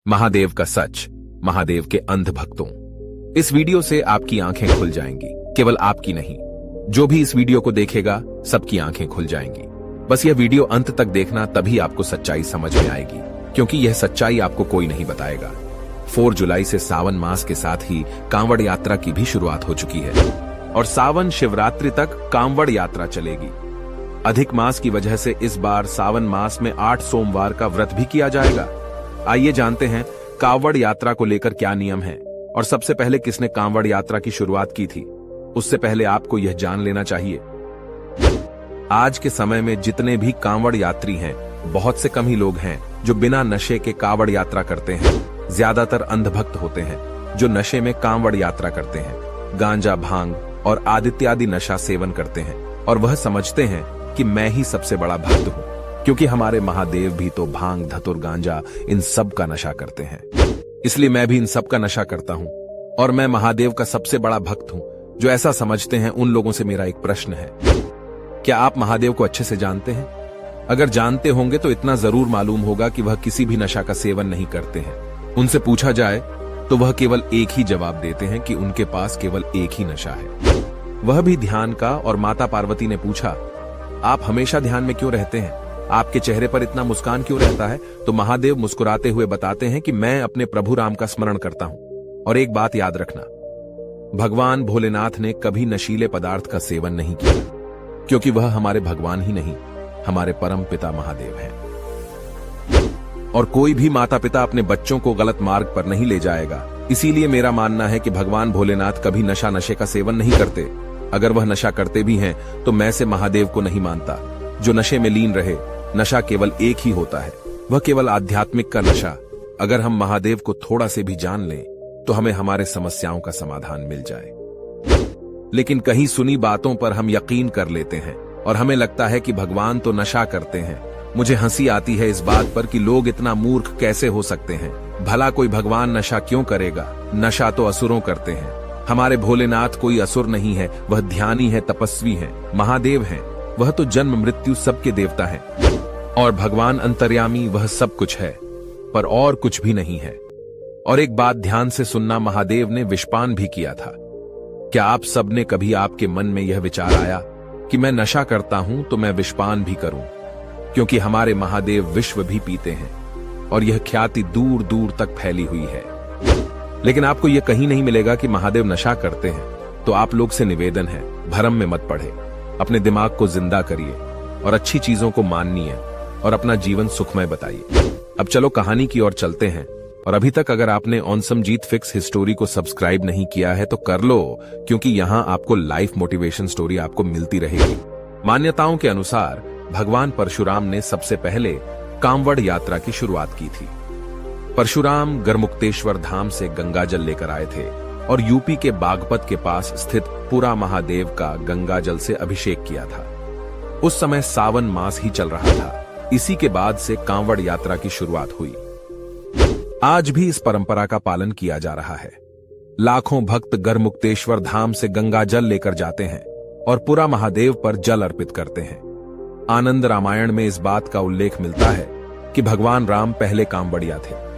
महादेव का सच, महादेव के अंध भक्तों। इस वीडियो से आपकी आंखें खुल जाएंगी, केवल आपकी नहीं, जो भी इस वीडियो को देखेगा सबकी आंखें खुल जाएंगी। बस यह वीडियो अंत तक देखना, तभी आपको सच्चाई समझ में आएगी, क्योंकि यह सच्चाई आपको कोई नहीं बताएगा। 4 जुलाई से सावन मास के साथ ही कांवड़ यात्रा की भी शुरुआत हो चुकी है और सावन शिवरात्रि तक कांवड़ यात्रा चलेगी। अधिक मास की वजह से इस बार सावन मास में 8 सोमवार का व्रत भी किया जाएगा। आइए जानते हैं कांवड़ यात्रा को लेकर क्या नियम है और सबसे पहले किसने कांवड़ यात्रा की शुरुआत की थी। उससे पहले आपको यह जान लेना चाहिए, आज के समय में जितने भी कांवड़ यात्री हैं, बहुत से कम ही लोग हैं जो बिना नशे के कांवड़ यात्रा करते हैं। ज्यादातर अंधभक्त होते हैं जो नशे में कांवड़ यात्रा करते हैं, गांजा, भांग और आदित्यादि नशा सेवन करते हैं और वह समझते हैं कि मैं ही सबसे बड़ा भक्त हूं, क्योंकि हमारे महादेव भी तो भांग, धतुर, गांजा इन सब का नशा करते हैं। इसलिए मैं भी इन सब का नशा करता हूं और मैं महादेव का सबसे बड़ा भक्त हूं। जो ऐसा समझते हैं उन लोगों से मेरा एक प्रश्न है, क्या आप महादेव को अच्छे से जानते हैं? अगर जानते होंगे तो इतना जरूर मालूम होगा कि वह किसी भी नशा का सेवन नहीं करते हैं। उनसे पूछा जाए तो वह केवल एक ही जवाब देते हैं कि उनके पास केवल एक ही नशा है, वह भी ध्यान का। और माता पार्वती ने पूछा, आप हमेशा ध्यान में क्यों रहते हैं? आपके चेहरे पर इतना मुस्कान क्यों रहता है? तो महादेव मुस्कुराते हुए बताते हैं कि मैं अपने प्रभु राम का स्मरण करता हूं। और एक बात याद रखना, भगवान भोलेनाथ ने कभी नशीले पदार्थ का सेवन नहीं किया, क्योंकि वह हमारे भगवान ही नहीं, हमारे परम पिता महादेव हैं। और कोई भी माता पिता अपने बच्चों को गलत मार्ग पर नहीं ले जाएगा। इसीलिए मेरा मानना है कि भगवान भोलेनाथ कभी नशे का सेवन नहीं करते। अगर वह नशा करते भी हैं तो मैं से महादेव को नहीं मानता। जो नशे में लीन रहे, नशा केवल एक ही होता है, वह केवल आध्यात्मिक का नशा। अगर हम महादेव को थोड़ा से भी जान लें तो हमें हमारे समस्याओं का समाधान मिल जाए। लेकिन कहीं सुनी बातों पर हम यकीन कर लेते हैं और हमें लगता है कि भगवान तो नशा करते हैं। मुझे हंसी आती है इस बात पर कि लोग इतना मूर्ख कैसे हो सकते हैं। भला कोई भगवान नशा क्यों करेगा? नशा तो असुरों करते हैं। हमारे भोलेनाथ कोई असुर नहीं है, वह ध्यानी है, तपस्वी है, महादेव हैं। वह तो जन्म मृत्यु सबके देवता हैं और भगवान अंतर्यामी, वह सब कुछ है पर और कुछ भी नहीं है। और एक बात ध्यान से सुनना, महादेव ने विषपान भी किया था। क्या आप सब ने कभी आपके मन में यह विचार आया कि मैं नशा करता हूं तो मैं विषपान भी करूं? क्योंकि हमारे महादेव विश्व भी पीते हैं और यह ख्याति दूर दूर तक फैली हुई है। लेकिन आपको यह कहीं नहीं मिलेगा कि महादेव नशा करते हैं। तो आप लोग से निवेदन है, भ्रम में मत पड़े, अपने दिमाग को जिंदा करिए और अच्छी चीजों को मानिए और अपना जीवन सुखमय बताइए। अब चलो कहानी की ओर चलते हैं। और अभी तक अगर आपने ऑनसमजीत फिक्स हिस्टोरी को सब्सक्राइब नहीं किया है तो कर लो, क्योंकि यहां आपको लाइफ मोटिवेशन स्टोरी आपको मिलती रहेगी। मान्यताओं के अनुसार भगवान परशुराम ने सबसे पहले कांवड़ यात्रा की शुरुआत की थी। परशुराम गढ़मुक्तेश्वर धाम से गंगा जल लेकर आए थे और यूपी के बागपत के पास स्थित पुरा महादेव का गंगा जल से अभिषेक किया था। उस समय सावन मास ही चल रहा था। इसी के बाद से कांवड़ यात्रा की शुरुआत हुई। आज भी इस परंपरा का पालन किया जा रहा है। लाखों भक्त गढ़मुक्तेश्वर धाम से गंगा जल लेकर जाते हैं और पुरा महादेव पर जल अर्पित करते हैं। आनंद रामायण में इस बात का उल्लेख मिलता है कि भगवान राम पहले कांवड़िया थे।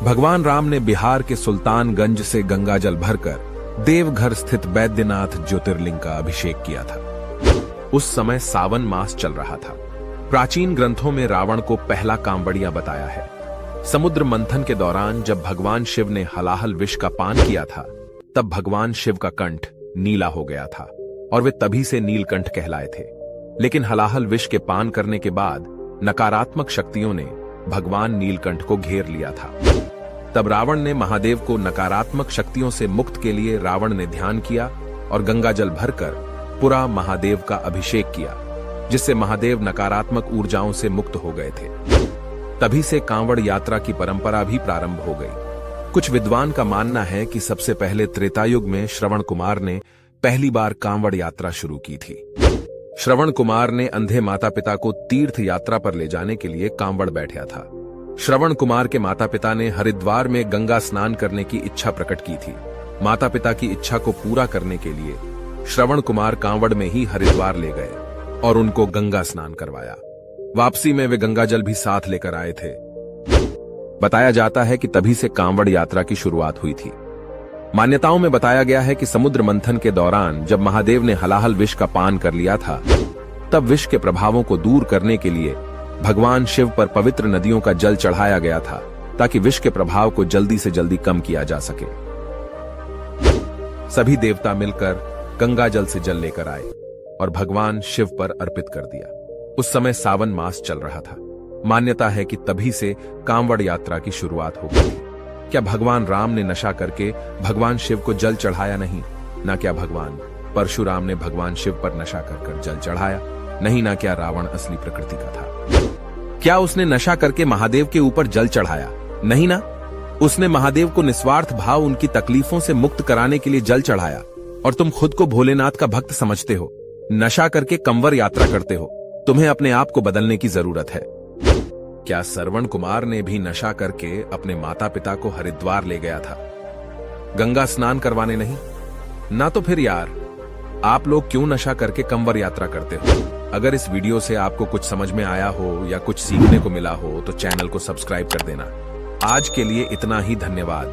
भगवान राम ने बिहार के सुल्तानगंज से गंगा जल भरकर देवघर स्थित बैद्यनाथ ज्योतिर्लिंग का अभिषेक किया था। उस समय सावन मास चल रहा था। प्राचीन ग्रंथों में रावण को पहला कांवड़िया बताया है। समुद्र मंथन के दौरान जब भगवान शिव ने हलाहल विष का पान किया था, तब भगवान शिव का कंठ नीला हो गया था और वे तभी से नीलकंठ कहलाए थे। लेकिन हलाहल विष के पान करने के बाद नकारात्मक शक्तियों ने भगवान नीलकंठ को घेर लिया था। तब रावण ने महादेव को नकारात्मक शक्तियों से मुक्त के लिए रावण ने ध्यान किया और गंगा जल भरकर पुरा महादेव का अभिषेक किया, जिससे महादेव नकारात्मक ऊर्जाओं से मुक्त हो गए थे। तभी से कांवड़ यात्रा की परंपरा भी प्रारंभ हो गई। कुछ विद्वान का मानना है कि सबसे पहले त्रेतायुग में श्रवण कुमार ने पहली बार कांवड़ यात्रा शुरू की थी। श्रवण कुमार ने अंधे माता पिता को तीर्थ यात्रा पर ले जाने के लिए कांवड़ बैठा था। श्रवण कुमार के माता पिता ने हरिद्वार में गंगा स्नान करने की इच्छा प्रकट की थी। माता पिता की इच्छा को पूरा करने के लिए श्रवण कुमार कांवड़ में ही हरिद्वार ले गए और उनको गंगा स्नान करवाया। वापसी में वे गंगा जल भी साथ लेकर आए थे। बताया जाता है कि तभी से कांवड़ यात्रा की शुरुआत हुई थी। मान्यताओं में बताया गया है कि समुद्र मंथन के दौरान जब महादेव ने हलाहल विष का पान कर लिया था, तब विष के प्रभावों को दूर करने के लिए भगवान शिव पर पवित्र नदियों का जल चढ़ाया गया था, ताकि विष के प्रभाव को जल्दी से जल्दी कम किया जा सके। सभी देवता मिलकर गंगा जल से जल लेकर आए और भगवान शिव पर अर्पित कर दिया। उस समय सावन मास चल रहा था। मान्यता है कि तभी से कांवड़ यात्रा की शुरुआत हो गई। क्या भगवान राम ने नशा करके भगवान शिव को जल चढ़ाया नहीं? ना क्या भगवान परशुराम ने भगवान शिव पर नशा कर जल चढ़ाया नहीं? ना क्या रावण असली प्रकृति का था? क्या उसने नशा करके महादेव के ऊपर जल चढ़ाया? नहीं ना। उसने महादेव को निस्वार्थ भाव उनकी तकलीफों से मुक्त कराने के लिए जल चढ़ाया। और तुम खुद को भोलेनाथ का भक्त समझते हो, नशा करके कंवर यात्रा करते हो। तुम्हें अपने आप को बदलने की जरूरत है। क्या श्रवण कुमार ने भी नशा करके अपने माता पिता को हरिद्वार ले गया था, गंगा स्नान करवाने नहीं? ना तो फिर यार, आप लोग क्यों नशा करके कंवर यात्रा करते हो? अगर इस वीडियो से आपको कुछ समझ में आया हो या कुछ सीखने को मिला हो तो चैनल को सब्सक्राइब कर देना। आज के लिए इतना ही, धन्यवाद।